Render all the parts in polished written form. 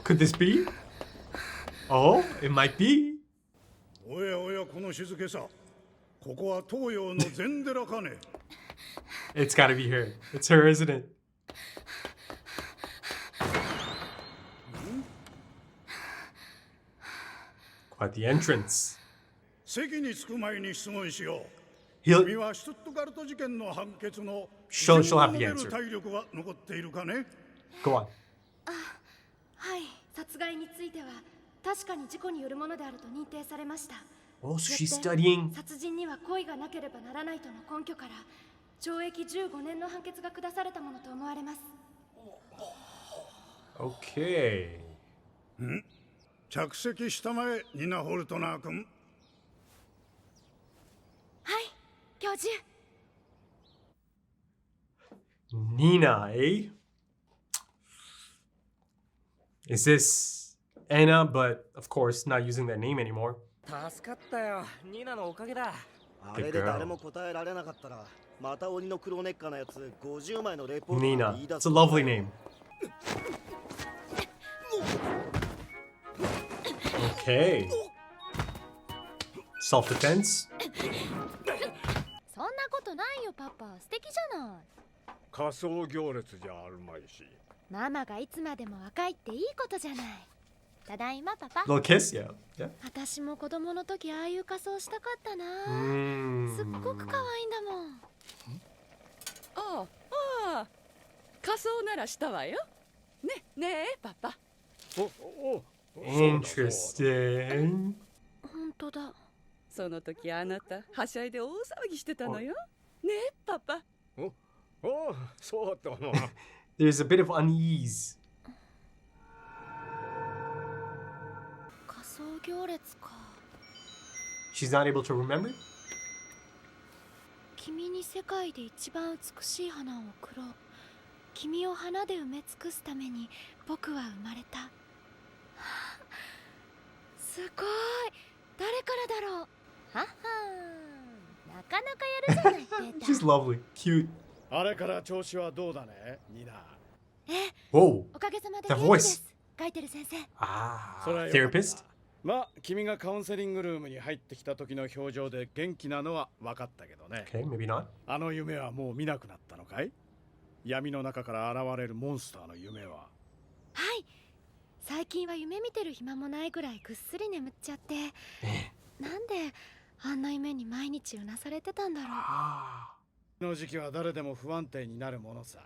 Could this be? Oh, it might be. おやおやこの静けさ。ここは東洋の禅寺かね。It's gotta be her. It's her, isn't it? Quite the entrance. 席に着く前に質問しよう。 He'll 君はシュトットガルト事件の判決の She'll have the 自分を述べ answer. る体力は残っているかね。 go on. はい、殺害については確かに事故によるものであると認定されました。 Oh, so よ she's って studying. 殺人には故意がなければならないとの根拠から懲役15年の判決が下されたものと思われます。 Okay. 着席したまえニナ・ホルトナー君。はい、教授。 Nina, eh? Is this Anna, but of course not using that name anymore? 助かったよ。ニナのおかげだ。あれで誰も答えられなかったら、また鬼の黒ネッカなやつ50枚のレポート Nina. 言い出 It's す a lovely name. Okay. Self-defense? そんなことないよパパ、素敵じゃない。仮装行列じゃあるまいし。ママがいつまでも若いっていいことじゃない。ただいまパパ。 Little kiss? Yeah. Yeah. 私も子供の時ああいう仮装したかったな。 Mm. すっごく可愛いんだもん。ああ、仮装ならしたわよ。ねえパパ。お Interesting. 本当だ。その時あなたはしゃいで大騒ぎしてたのよ。ねえパパ。おそうだな。 There's a bit of unease. 仮装行列か。 She's not able to remember? 君に世界で一番美しい花を贈ろう。君を花で埋め尽くすために僕は生まれた。はあ、すごい。誰からだろう。ははー、なかなかやるじゃないペータ She's ー。 lovely. Cute. あれから調子はどうだね、ニナ。え、 Whoa. おかげさまで The 元気で voice. す。書いてる先生。Ah. それはよかった Therapist? まあ君がカウンセリングルームに入ってきた時の表情で元気なのは分かったけどね。 Okay, maybe not. あの夢はもう見なくなったのかい？闇の中から現れるモンスターの夢は。はい。最近は夢見てる暇もないぐらいぐっすり眠っちゃって。なんであんな夢に毎日うなされてたんだろう。 Ah. の時期は誰でも不安定になるものさ。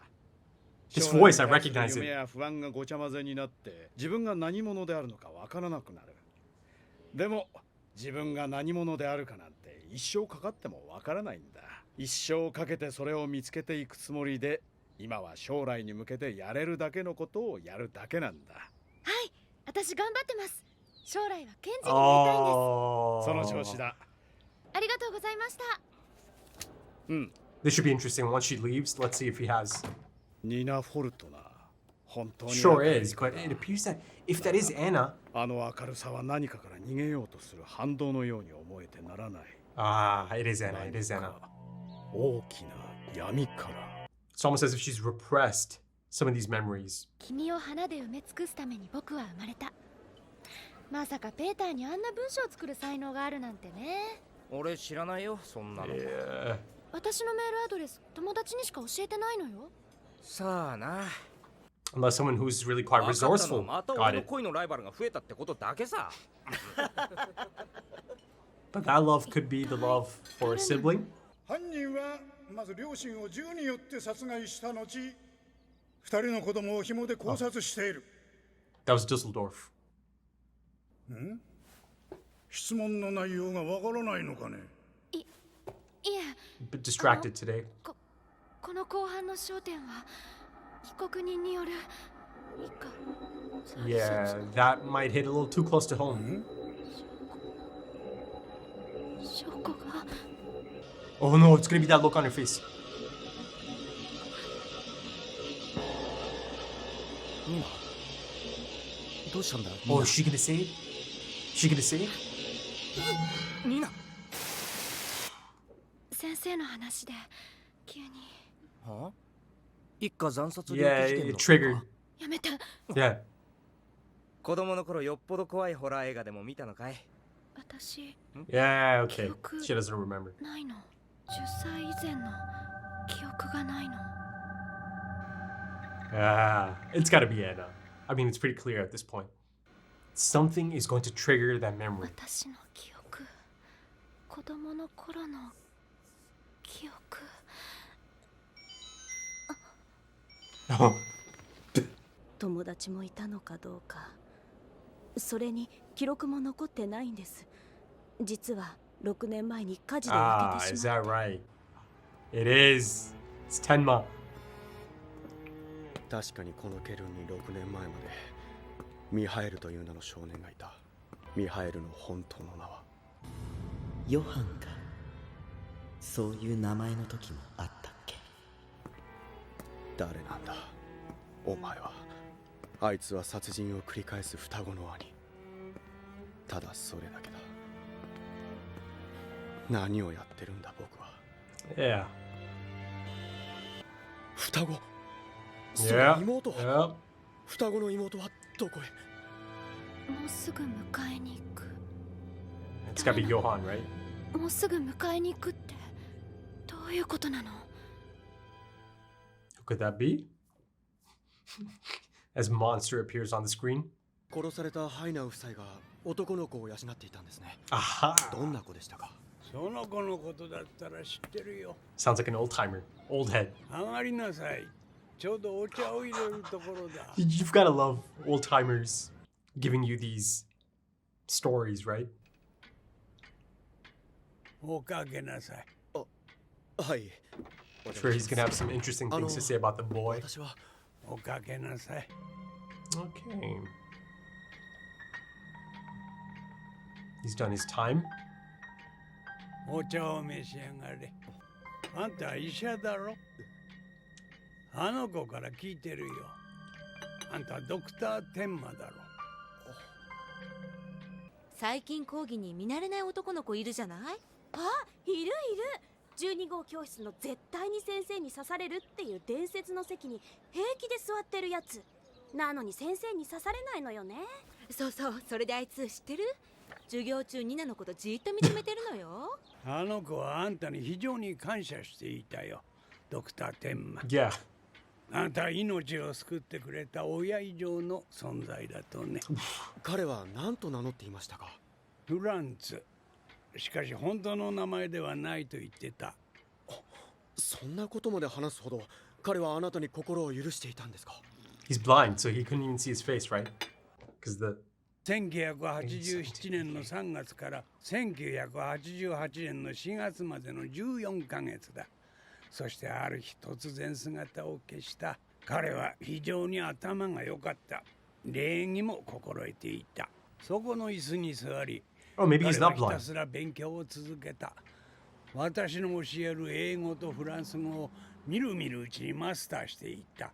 His voice, I 将来に対 recognize する夢 it. や不安がごちゃ混ぜになって自分が何者であるのかわからなくなる。でも自分が何者であるかなんて一生かかってもわからないんだ。一生かけてそれを見つけていくつもりで、今は将来に向けてやれるだけのことをやるだけなんだ。はい、私頑張ってます。将来は検事になりたいんです。 Oh. その調子だ。ありがとうございました。This should be interesting. Once she leaves, let's see if he has. ニナ・フォルトナ。本当に Sure 明るい is, 子 but だ it appears that if that is Anna, あの明るさは何かから逃げようとする反動のように思えてならない。 it is Anna. It is Anna. 大きな闇から。 It's almost as if she's repressed some of these memories. 君を花で埋め尽くすために僕は生まれた。まさかペーターにあんな文章を作る才能があるなんてね。俺知らないよ、そんなの。 Yeah. 私のメールアドレス友達にしか教えてないのよ。さあな。 Unless someone who's really quite 分かったの resourceful はまた got 俺の it. 恋のライバルが増えたってことだけさ。 But that love could be the love for a sibling. 犯人はまず両親を銃によって殺害した後、二人の子供を紐で考察している。 That was Dusseldorf. 質問の内容がわからないのかね。いえ、 A bit distracted today. この後半の焦点は被告人による以下。 Yeah, that might hit a little too close to home. 証拠が Oh no, it's gonna be that look on her face. ニナ、どうしたんだ？ Oh, is she gonna say it? She gonna say it? ニナ。先生の話で急にはあ？一家惨殺猟 Yeah, 奇事件 it の。 triggered. やめて。 Yeah. 子供の頃よっぽど怖いホラー映画でも見たのかい？私 Yeah, okay. 記憶 She doesn't remember. ないの。10歳以前の記憶がないの。 Ah, it's gotta be Anna. I mean, it's pretty clear at this point. Something is going to trigger that memory. 私の記憶、子供の頃の記憶。友達もいたのかどうか、それに記録も残ってないんです。実は6年前に火事で焼 Ah, けて is しま that って。 right? It is. It's Tenma. 確かにこのケルンに6年前までミハエルという名の少年がいた。ミハエルの本当の名はヨハンか。そういう名前の時もあったっけ？誰なんだお前は。あいつは殺人を繰り返す双子の兄。ただそれだけだ。何をやってるんだ僕は。Yeah. 双子。 Yeah. 妹。 Yep. 双子の妹はどこへ？もうすぐ迎えに行く。 It's gotta be Johan, right? もうすぐ迎えに行くってどういうことなの？ Who could that be? As monster appears on the screen. 殺されたハイナウ夫妻が男の子を養っていたんですね。 Aha. どんな子でしたか？その子のことだったら知ってるよ。 Sounds like an old timer. Old head. 上がりなさい。ちょうどお茶を入れるところだ。 You've gotta love old timers giving you these stories, right? おかけなさい。はい。 I'm sure he's gonna have some interesting things to say about the boy. 私はおかけなさい。 Okay. He's done his time. お茶を召し上がれ。あんた医者だろ？あの子から聞いてるよ。あんたドクター天馬だろ。最近講義に見慣れない男の子いるじゃない？あ、いるいる。12号教室の絶対に先生に刺されるっていう伝説の席に平気で座ってるやつ。なのに先生に刺されないのよね。そうそう、それであいつ知ってる？授業中ニナのことじっと見つめてるのよ。あの子はあんたに非常に感謝していたよ。ドクター天馬。 Yeah. あんた命を救ってくれた親以上の存在だとね。彼は何と名乗っていましたか？フランツ。しかし本当の名前ではないと言ってた。そんなことまで話すほど彼はあなたに心を許していたんですか？ He's blind, so he couldn't even see his face, right? Because the 1987年の3月から1988年の4月までの14ヶ月だ。そしてある日突然姿を消した。彼は非常に頭が良かった。礼儀も心得ていた。そこの椅子に座り、 oh, maybe he's 彼は not ひた blind. すら勉強を続けた。私の教える英語とフランス語をみるみるうちにマスターしていった。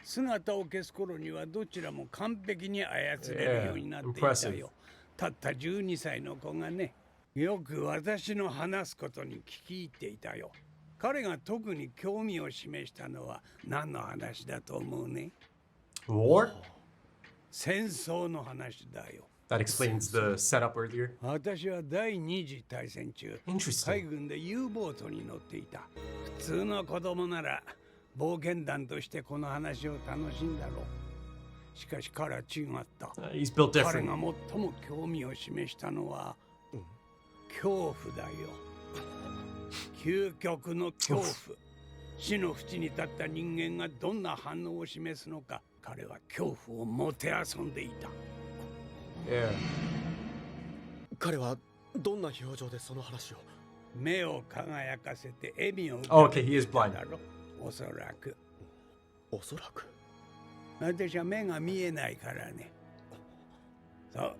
姿を消す頃にはどちらも完璧に操れるようになっていたよ。たった12歳の子がね、よく私の話すことに聞き入っていたよ。彼が特に興味を示したのは何の話だと思うね？ War? 戦争の話だよ。 That explains the setup earlier. 私は第二次大戦中、海 Interesting. 軍で U ボートに乗っていた。普通の子供なら冒険団としてこの話を楽しんだろう。しかし彼は違った。He's built 彼 different. が最も興味を示したのは、恐怖だよ。究極の恐怖。死の淵に立った人間がどんな反応を示すのか、彼は恐怖をもてあそんでいた。Yeah. 彼はどんな表情でその話を？目を輝かせて笑みを浮 Oh, か okay, べ he is ていた blind. だろ。おそらく。おそらく。私は目が見えないからね。そう。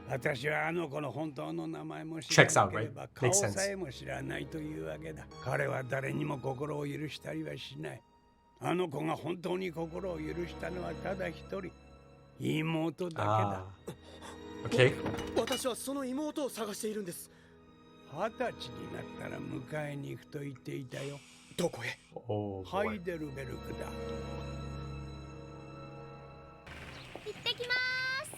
私はあの子の本当の名前も知ら Checks な out, けれ right? ば Makes 顔 sense. さえも知らないというわけだ。彼は誰にも心を許したりはしない。あの子が本当に心を許したのはただ一人。妹だけだ。Ah. Okay. 私はその妹を探しているんです。20歳になったら迎えに行くと言っていたよ。どこへ？ Oh ハ boy. イデルベルクだ。行ってきます。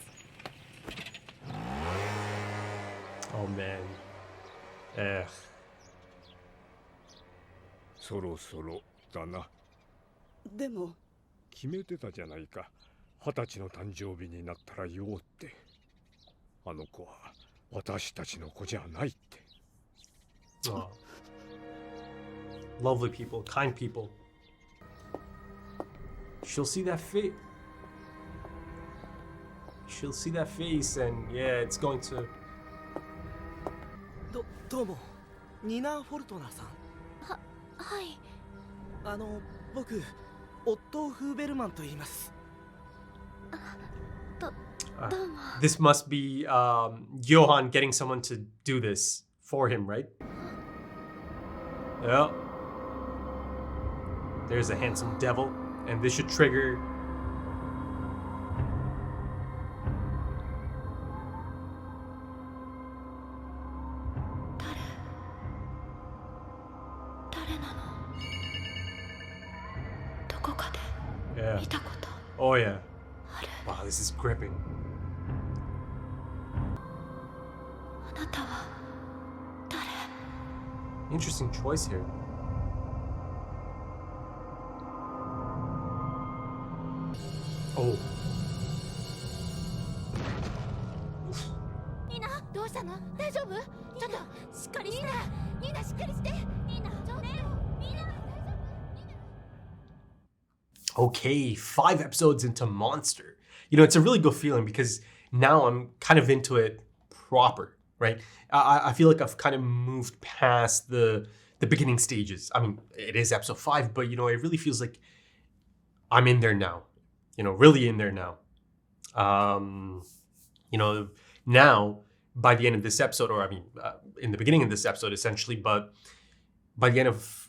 man. Ugh. そろそろだな。でも決めてたじゃないか。20歳の誕生日になったら言おうって。あの子は私たちの子じゃないって。Oh. Lovely people, kind people. She'll see that face. She'll see that face, and yeah, it's going to. どうも、ニナ・フォルトナさん。はい。僕、オットー・フーベルマンと言います。どうも。This must be Johan getting someone to do this for him, right? Yeah. There's a handsome devil, and this should trigger. Yeah. Oh yeah. Wow, this is gripping. Interesting choice here. Oh. ニナ、どうしたの？大丈夫？ちょっとしっかりして。ニナ、しっかりして。ニナ、ちょっと。ニナ、大丈夫？ Okay, 5 episodes into Monster. You know, it's a really good feeling because now I'm kind of into it proper, right? I feel like I've kind of moved past the beginning stages. I mean, it is episode 5, but, you know, it really feels like I'm in there now. You know, really in there now. You know, now, by the end of this episode, or I mean, in the beginning of this episode, essentially, but by the end of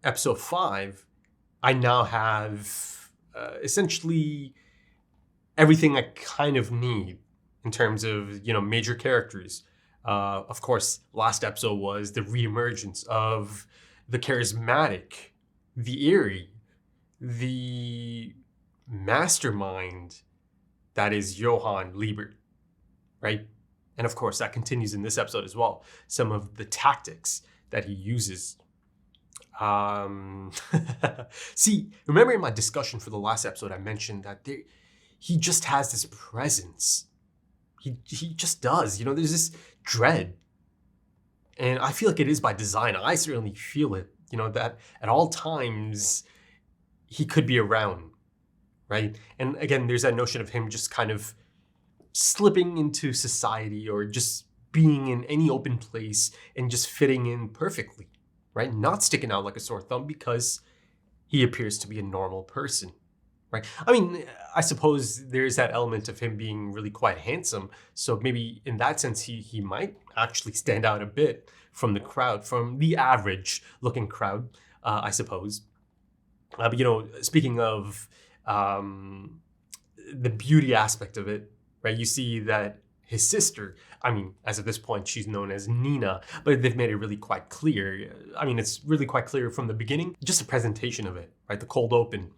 episode 5, I now have essentially everything I kind of need in terms of, you know, major characters. Of course, last episode was the reemergence of the charismatic, the eerie, the mastermind that is Johan Liebert, right? And of course, that continues in this episode as well. Some of the tactics that he uses. See, remember in my discussion for the last episode, I mentioned that he just has this presence. He just does. You know, there's this dread. And I feel like it is by design. I certainly feel it, you know, that at all times he could be around, right? And again, there's that notion of him just kind of slipping into society or just being in any open place and just fitting in perfectly, right? Not sticking out like a sore thumb because he appears to be a normal person, right? I mean, I suppose there's that element of him being really quite handsome. So maybe in that sense, he might actually stand out a bit from the crowd, from the average looking crowd, I suppose. But, you know, speaking of the beauty aspect of it, right? You see that his sister, I mean, as of this point, she's known as Nina, but they've made it really quite clear. I mean, it's really quite clear from the beginning, just the presentation of it, right? The cold open.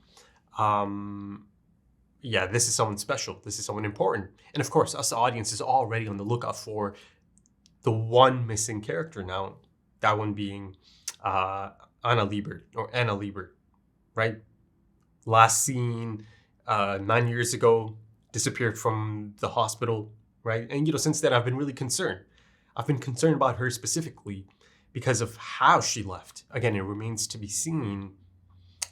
Yeah, this is someone special. This is someone important. And of course, us, the audience, is already on the lookout for the one missing character now. That one being Anna Liebert, right? Last seen 9 years ago, disappeared from the hospital, right? And, you know, since then, I've been really concerned. I've been concerned about her specifically because of how she left. Again, it remains to be seen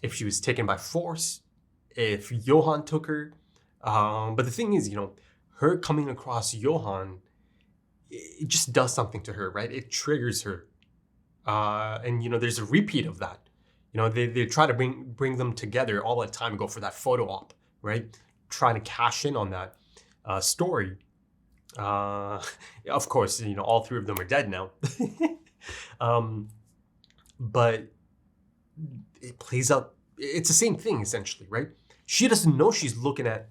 if she was taken by force, if Johan took her. But the thing is, you know, her coming across Johan, it just does something to her, right? It triggers her. And, you know, there's a repeat of that. You know, they try to bring them together all the time and go for that photo op, right? Trying to cash in on that story. Of course, you know, all 3 of them are dead now. But it plays out. It's the same thing, essentially, right? She doesn't know she's looking at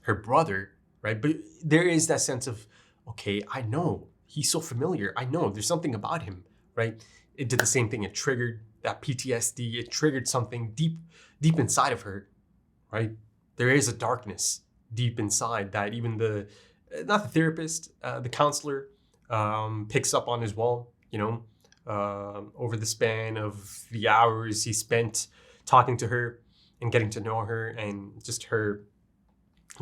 her brother, right? But there is that sense of, okay, I know. He's so familiar. I know. There's something about him, right? It did the same thing. It triggered that PTSD. It triggered something deep inside of her, right? There is a darkness deep inside that even not the therapist, the counselor, picks up on as well, over the span of the hours he spent talking to her and getting to know her, and just her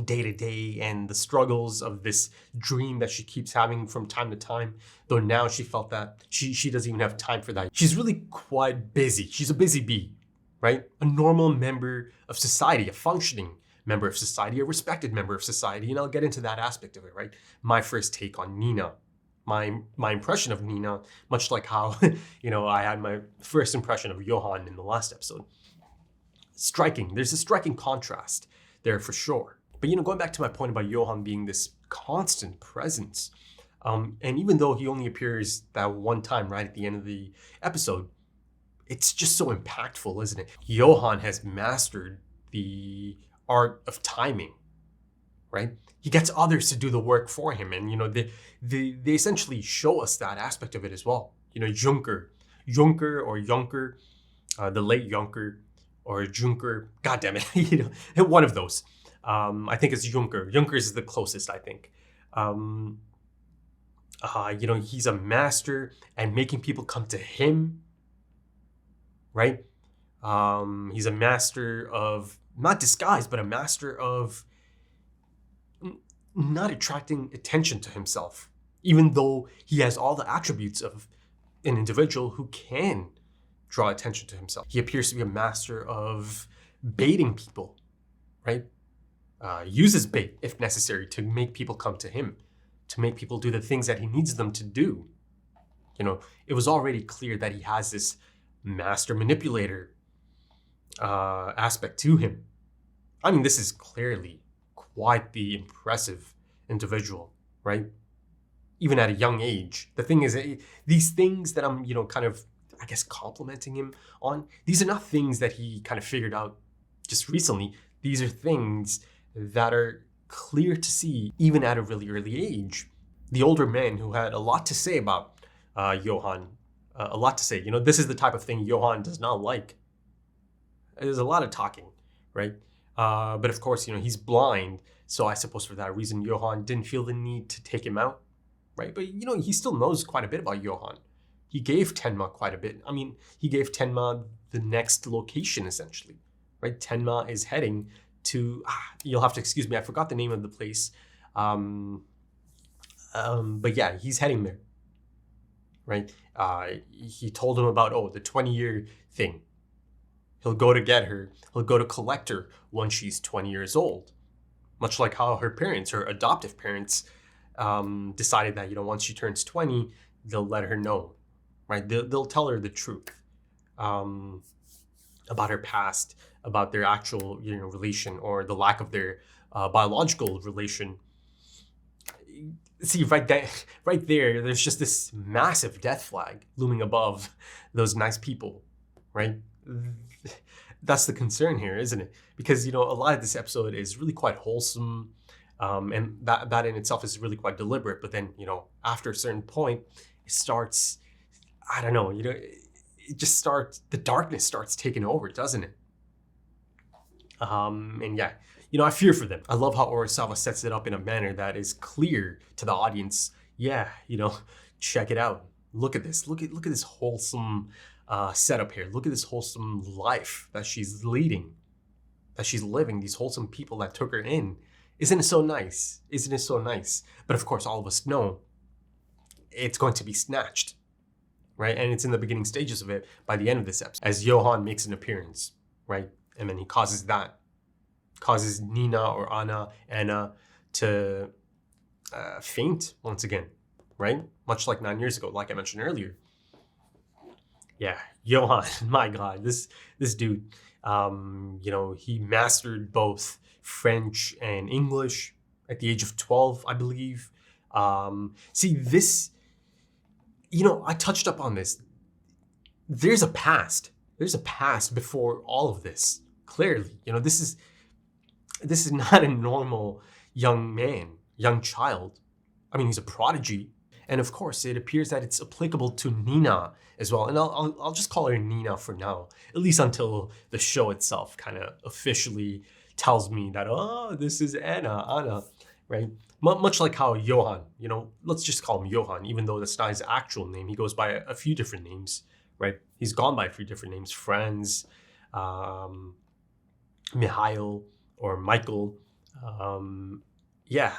day to day and the struggles of this dream that she keeps having from time to time. Though now she felt that she doesn't even have time for that. She's really quite busy. She's a busy bee, right? A normal member of society, a functioning member of society, a respected member of society. And I'll get into that aspect of it, right? My first take on Nina. My impression of Nina, much like how, I had my first impression of Johan in the last episode. Striking. There's a striking contrast there for sure. But, going back to my point about Johan being this constant presence, and even though he only appears that one time right at the end of the episode, it's just so impactful, isn't it? Johan has mastered the art of timing, right? He gets others to do the work for him. And, they essentially show us that aspect of it as well. Junker, the late Junker, or Junker, God damn it, one of those. I think it's Junker. Junker is the closest, I think. He's a master at making people come to him, right? He's a master of, not disguise, but a master of not attracting attention to himself, even though he has all the attributes of an individual who can draw attention to himself. He appears to be a master of baiting people, right? Uses bait if necessary to make people come to him, to make people do the things that he needs them to do. It was already clear that he has this master manipulator aspect to him. I mean, this is clearly quite the impressive individual, right? Even at a young age. The thing is, these things that I'm, kind of, I guess, complimenting him on, these are not things that he kind of figured out just recently. These are things that are clear to see even at a really early age. The older man who had a lot to say about Johan, a lot to say. This is the type of thing Johan does not like. There's a lot of talking, right? But of course, he's blind. So I suppose for that reason, Johan didn't feel the need to take him out, right? But, he still knows quite a bit about Johan. He gave Tenma quite a bit. I mean, he gave Tenma the next location, essentially, right? Tenma is heading to, you'll have to excuse me, I forgot the name of the place. But yeah, he's heading there, right? He told him about, the 20-year thing. He'll go to get her. He'll go to collect her when she's 20 years old. Much like how her adoptive parents, decided that, once she turns 20, they'll let her know, right? They'll tell her the truth about her past, about their actual, relation, or the lack of their biological relation. See, right there, there's just this massive death flag looming above those nice people, right? That's the concern here, isn't it? Because, a lot of this episode is really quite wholesome, and that in itself is really quite deliberate. But then, after a certain point, it starts, I don't know, it just starts, the darkness starts taking over, doesn't it? And yeah, I fear for them. I love how Urasawa sets it up in a manner that is clear to the audience. Yeah, check it out. Look at this. Look at this wholesome setup here. Look at this wholesome life that she's leading, that she's living. These wholesome people that took her in. Isn't it so nice? Isn't it so nice? But of course, all of us know it's going to be snatched, right? And it's in the beginning stages of it by the end of this episode, as Johan makes an appearance, right? And then he causes Nina or Anna to faint once again, right? Much like 9 years ago, like I mentioned earlier. Yeah, Johan, my God, this dude, he mastered both French and English at the age of 12, I believe. See, this, I touched up on this. There's a past. There's a past before all of this. Clearly, this is not a normal young child. I mean, he's a prodigy. And of course, it appears that it's applicable to Nina as well. And I'll just call her Nina for now, at least until the show itself kind of officially tells me that, this is Anna. right? Much like how Johann, let's just call him Johann, even though that's not his actual name. He goes by a few different names, right? He's gone by a few different names: Franz, Mihail, or Michael. Yeah.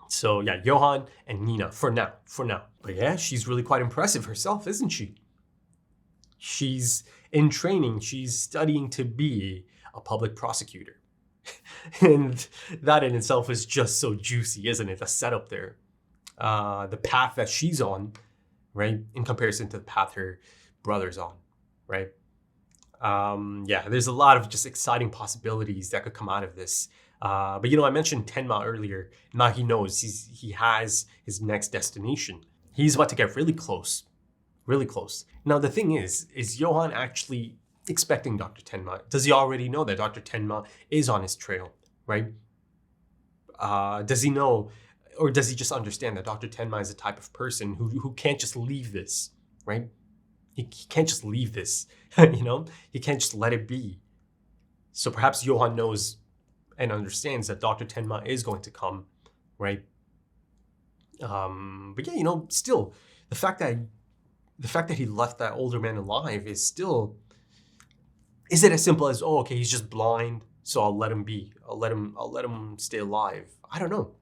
So yeah, Johann and Nina for now. But yeah, she's really quite impressive herself, isn't she? She's in training. She's studying to be a public prosecutor. And that in itself is just so juicy, isn't it? The setup there. The path that she's on, right? In comparison to the path her brother's on, right? Yeah, there's a lot of just exciting possibilities that could come out of this. But I mentioned Tenma earlier. Now he knows he has his next destination. He's about to get really close. Really close. Now the thing is Johann actually expecting Dr. Tenma? Does he already know that Dr. Tenma is on his trail, right? Does he know, or does he just understand that Dr. Tenma is the type of person who can't just leave this, right? He can't just leave this, He can't just let it be. So perhaps Johann knows and understands that Dr. Tenma is going to come, right? But yeah, still, the fact that he left that older man alive is still... Is it as simple as, oh, okay, he's just blind, so I'll let him be. I'll let him stay alive. I don't know.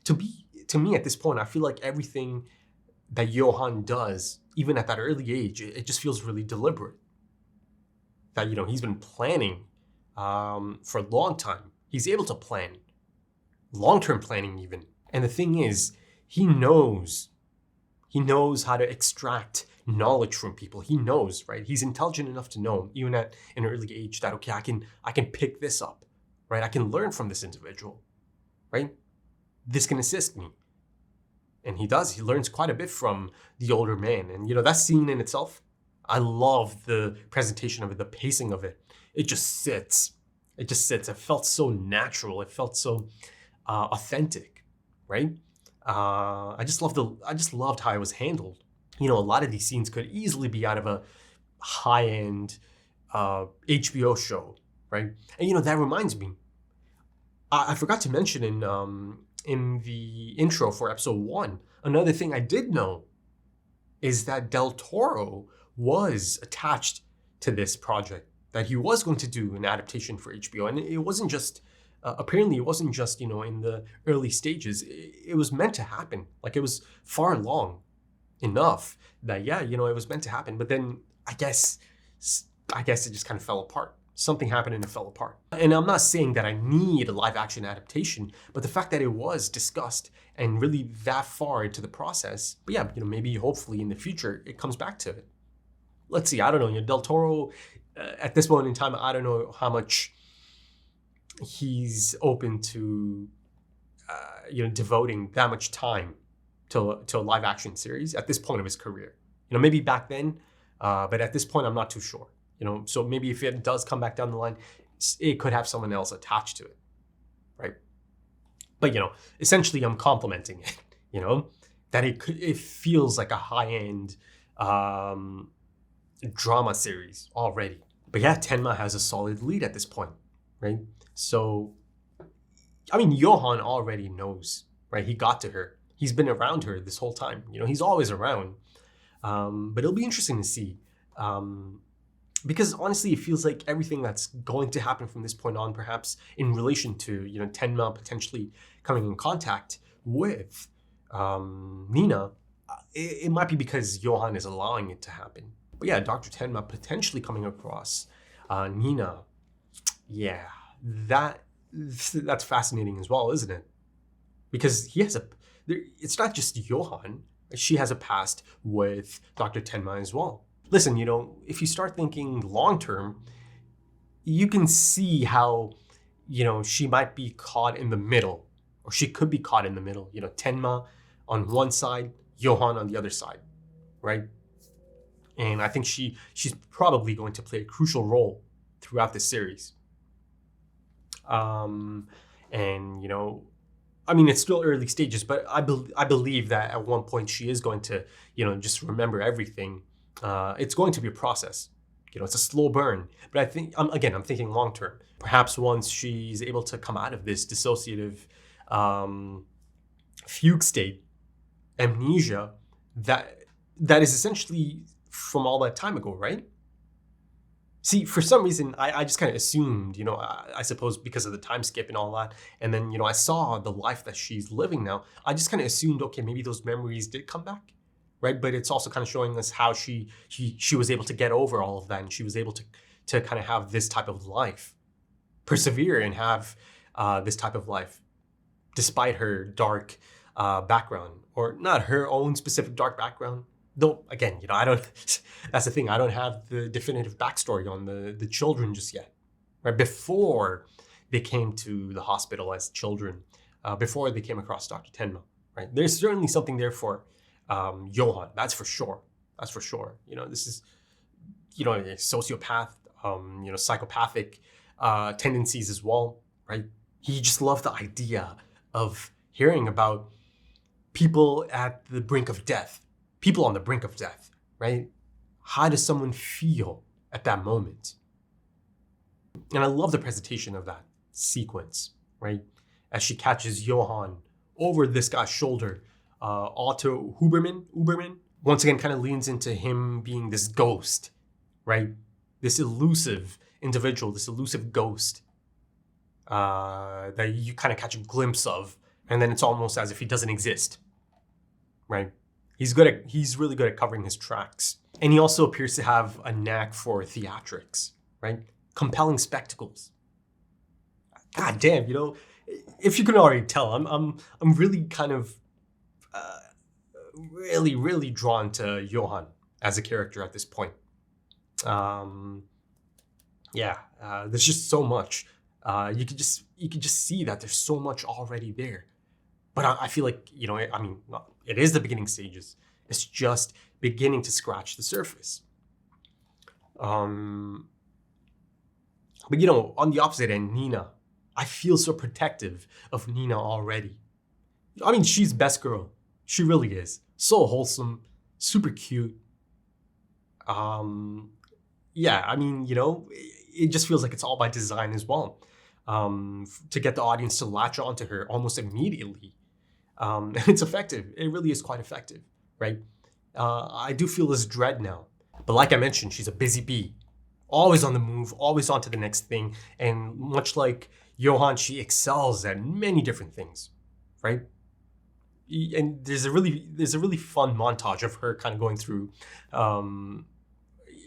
To me at this point, I feel like everything that Johann does, even at that early age, it just feels really deliberate. That, he's been planning for a long time. He's able to plan. Long-term planning even. And the thing is, he knows how to extract knowledge from people. He knows, right? He's intelligent enough to know, even at an early age, that, okay, I can pick this up, right? I can learn from this individual, right? This can assist me. And he does. He learns quite a bit from the older man. And, that scene in itself, I love the presentation of it, the pacing of it. It just sits. It felt so natural. It felt so authentic, right? I just loved how it was handled. A lot of these scenes could easily be out of a high-end HBO show, right? And that reminds me, I forgot to mention in the intro for episode 1, another thing I did know is that Del Toro was attached to this project, that he was going to do an adaptation for HBO, and it wasn't just apparently it wasn't just in the early stages. It was meant to happen. Like, it was far along enough that it was meant to happen. But then I guess it just kind of fell apart. Something happened and it fell apart. And I'm not saying that I need a live action adaptation, but the fact that it was discussed and really that far into the process. But yeah, maybe hopefully in the future it comes back to it. Let's see. I don't know. Del Toro at this moment in time, I don't know how much he's open to devoting that much time to a live action series at this point of his career. Maybe back then, but at this point I'm not too sure. So maybe if it does come back down the line, it could have someone else attached to it, right? But essentially I'm complimenting it, that it feels like a high-end drama series already. But yeah, Tenma has a solid lead at this point, right? So, Johann already knows, right? He got to her. He's been around her this whole time. He's always around. But it'll be interesting to see. Because honestly, it feels like everything that's going to happen from this point on, perhaps in relation to, Tenma potentially coming in contact with Nina, it might be because Johann is allowing it to happen. But yeah, Dr. Tenma potentially coming across Nina. Yeah. That's fascinating as well, isn't it? Because it's not just Johann. She has a past with Dr. Tenma as well. Listen, if you start thinking long term, you can see how, she might be caught in the middle, or she could be caught in the middle. Tenma on one side, Johann on the other side, right? And I think she's probably going to play a crucial role throughout this series. It's still early stages, but I believe that at one point she is going to, just remember everything. It's going to be a process. It's a slow burn. But I think, I'm thinking long term. Perhaps once she's able to come out of this dissociative fugue state, amnesia, that is essentially from all that time ago, right? See, for some reason, I just kind of assumed, I suppose because of the time skip and all that, and then, I saw the life that she's living now, I just kind of assumed, okay, maybe those memories did come back, right? But it's also kind of showing us how she was able to get over all of that, and she was able to kind of have this type of life, persevere and have this type of life, despite her dark background, or not her own specific dark background. Though, again, I don't, that's the thing, I don't have the definitive backstory on the children just yet, right? Before they came to the hospital as children, before they came across Dr. Tenma, right? There's certainly something there for Johan, that's for sure. That's for sure. This is, a sociopath, psychopathic tendencies as well, right? He just loved the idea of hearing about people at the brink of death. People on the brink of death, right? How does someone feel at that moment? And I love the presentation of that sequence, right? As she catches Johan over this guy's shoulder, Otto Huberman, once again kind of leans into him being this ghost, right? This elusive individual, this elusive ghost that you kind of catch a glimpse of, and then it's almost as if he doesn't exist, right? He's really good at covering his tracks. And he also appears to have a knack for theatrics, right? Compelling spectacles. God damn, if you can already tell, I'm really kind of really drawn to Johan as a character at this point. There's just so much. You could just see that there's so much already there. But I feel like, it is the beginning stages. It's just beginning to scratch the surface. But, on the opposite end, Nina, I feel so protective of Nina already. She's best girl. She really is. So wholesome, super cute. It just feels like it's all by design as well. To get the audience to latch onto her almost immediately. And it's effective. It really is quite effective, right? I do feel this dread now. But like I mentioned, she's a busy bee. Always on the move, always on to the next thing. And much like Johan, she excels at many different things, right? And there's a really fun montage of her kind of going through.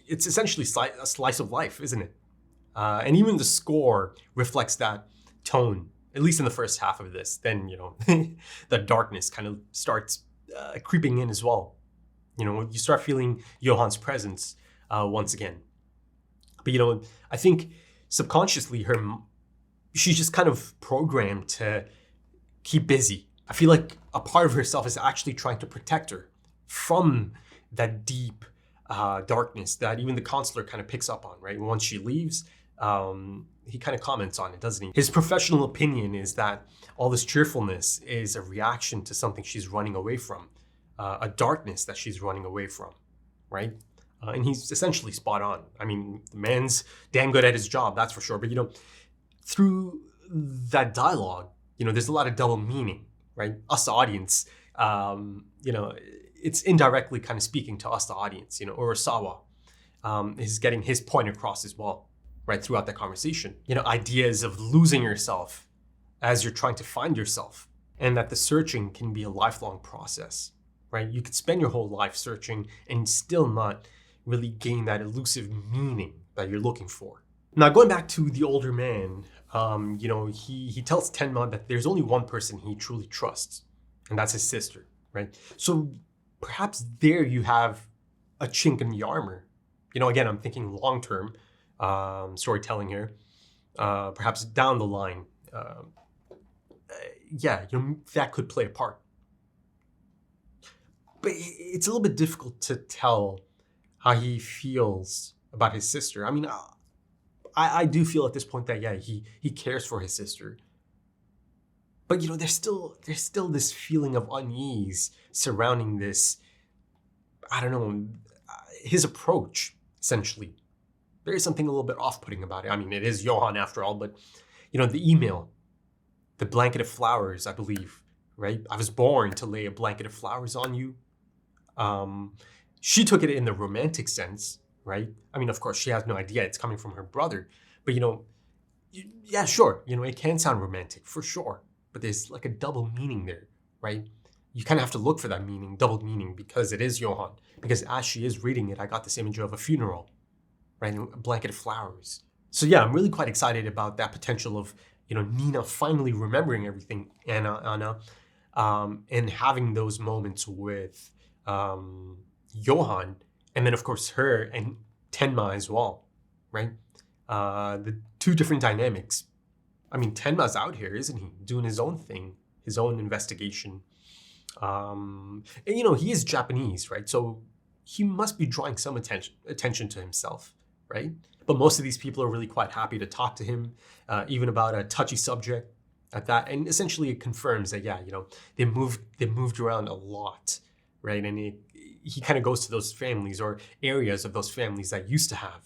It's essentially a slice of life, isn't it? And even the score reflects that tone, at least in the first half of this. Then, the darkness kind of starts creeping in as well. You start feeling Johan's presence once again. But, I think subconsciously she's just kind of programmed to keep busy. I feel like a part of herself is actually trying to protect her from that deep darkness that even the counselor kind of picks up on, right? Once she leaves, he kind of comments on it, doesn't he? His professional opinion is that all this cheerfulness is a reaction to something she's running away from, a darkness that she's running away from, right? And he's essentially spot on. The man's damn good at his job, that's for sure. But, through that dialogue, there's a lot of double meaning, right? Us, the audience, it's indirectly kind of speaking to us, the audience. Urasawa is getting his point across as well, right, throughout that conversation. Ideas of losing yourself as you're trying to find yourself, and that the searching can be a lifelong process, right? You could spend your whole life searching and still not really gain that elusive meaning that you're looking for. Now, going back to the older man, he tells Tenma that there's only one person he truly trusts, and that's his sister, right? So perhaps there you have a chink in the armor. Again, I'm thinking long-term storytelling here. Perhaps down the line, that could play a part. But it's a little bit difficult to tell how he feels about his sister. I do feel at this point that, he cares for his sister. But, there's still this feeling of unease surrounding this, his approach, essentially. there is something a little bit off-putting about it. I mean, it is Johan after all, but the email, the blanket of flowers, I believe, right? I was born to lay a blanket of flowers on you. She took it in the romantic sense, right? I mean, of course, she has no idea it's coming from her brother, but yeah, sure, it can sound romantic for sure, but there's like a double meaning there, right? You kind of have to look for that meaning, double meaning, because it is Johan. Because as she is reading it, I got this image of a funeral, right? A blanket of flowers. So yeah, I'm really quite excited about that potential of, Nina finally remembering everything, Anna, and having those moments with Johan, and then of course her and Tenma as well, right? The two different dynamics. I mean, Tenma's out here, isn't he? Doing his own thing, his own investigation. And he is Japanese, right? So he must be drawing some attention to himself, right? But most of these people are really quite happy to talk to him, even about a touchy subject at that. And essentially it confirms that, yeah, they moved around a lot, right? And he kind of goes to those families or areas of those families that used to have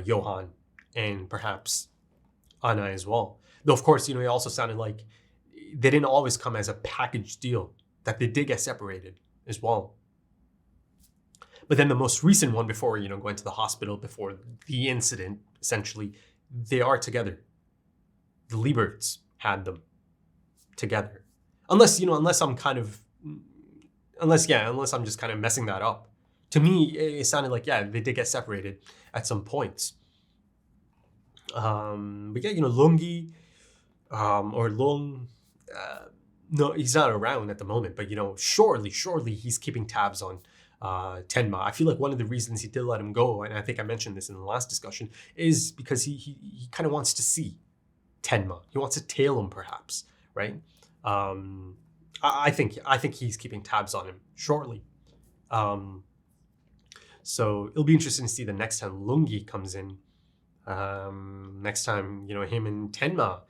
Johan and perhaps Anna as well. Though, of course, it also sounded like they didn't always come as a package deal, that they did get separated as well. But then the most recent one before, going to the hospital, before the incident, essentially, they are together. The Lieberts had them together. Unless I'm just kind of messing that up. To me, it sounded like, yeah, they did get separated at some points. But yeah, Lungi, or Lung, no, he's not around at the moment, but surely he's keeping tabs on Tenma. I feel like one of the reasons he did let him go, and I think I mentioned this in the last discussion, is because he kind of wants to see Tenma. He wants to tail him, perhaps, right? I think he's keeping tabs on him shortly. So it'll be interesting to see the next time Lungi comes in. Next time, him and Tenma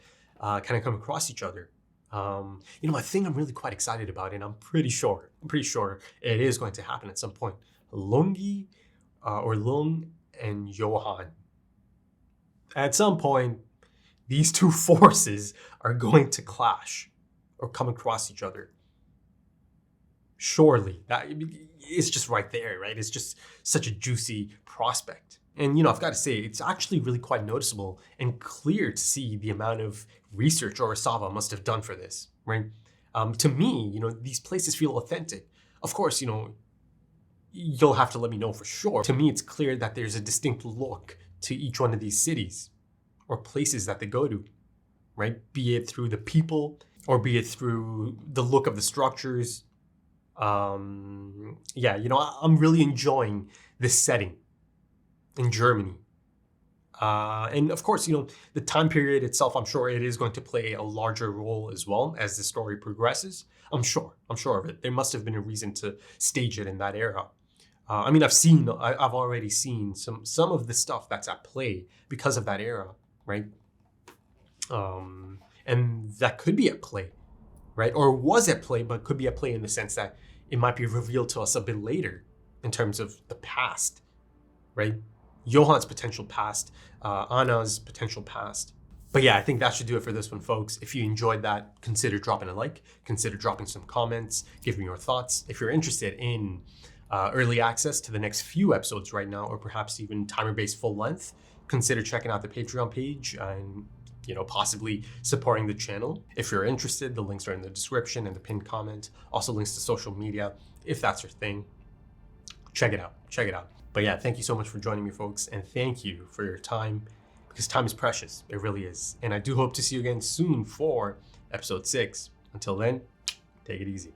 kind of come across each other. A thing I'm really quite excited about, and I'm pretty sure it is going to happen at some point. Lungi, or Lung and Johan. At some point, these two forces are going to clash or come across each other. Surely, that it's just right there, right? It's just such a juicy prospect. And, I've got to say, it's actually really quite noticeable and clear to see the amount of research Urasawa must have done for this, right? To me, these places feel authentic. Of course, you'll have to let me know for sure. To me, it's clear that there's a distinct look to each one of these cities or places that they go to, right? Be it through the people or be it through the look of the structures. I'm really enjoying this setting in Germany. And of course, the time period itself, I'm sure it is going to play a larger role as well as the story progresses. I'm sure of it. There must have been a reason to stage it in that era. I've already seen some of the stuff that's at play because of that era, right? And that could be at play, right? Or was at play, but could be at play in the sense that it might be revealed to us a bit later in terms of the past, right? Johan's potential past, Anna's potential past. But yeah, I think that should do it for this one, folks. If you enjoyed that, consider dropping a like, consider dropping some comments, give me your thoughts. If you're interested in early access to the next few episodes right now, or perhaps even timer-based full length, consider checking out the Patreon page and possibly supporting the channel. If you're interested, the links are in the description and the pinned comment. Also links to social media, if that's your thing. Check it out. But yeah, thank you so much for joining me, folks, and thank you for your time, because time is precious. It really is. And I do hope to see you again soon for episode 6. Until then, take it easy.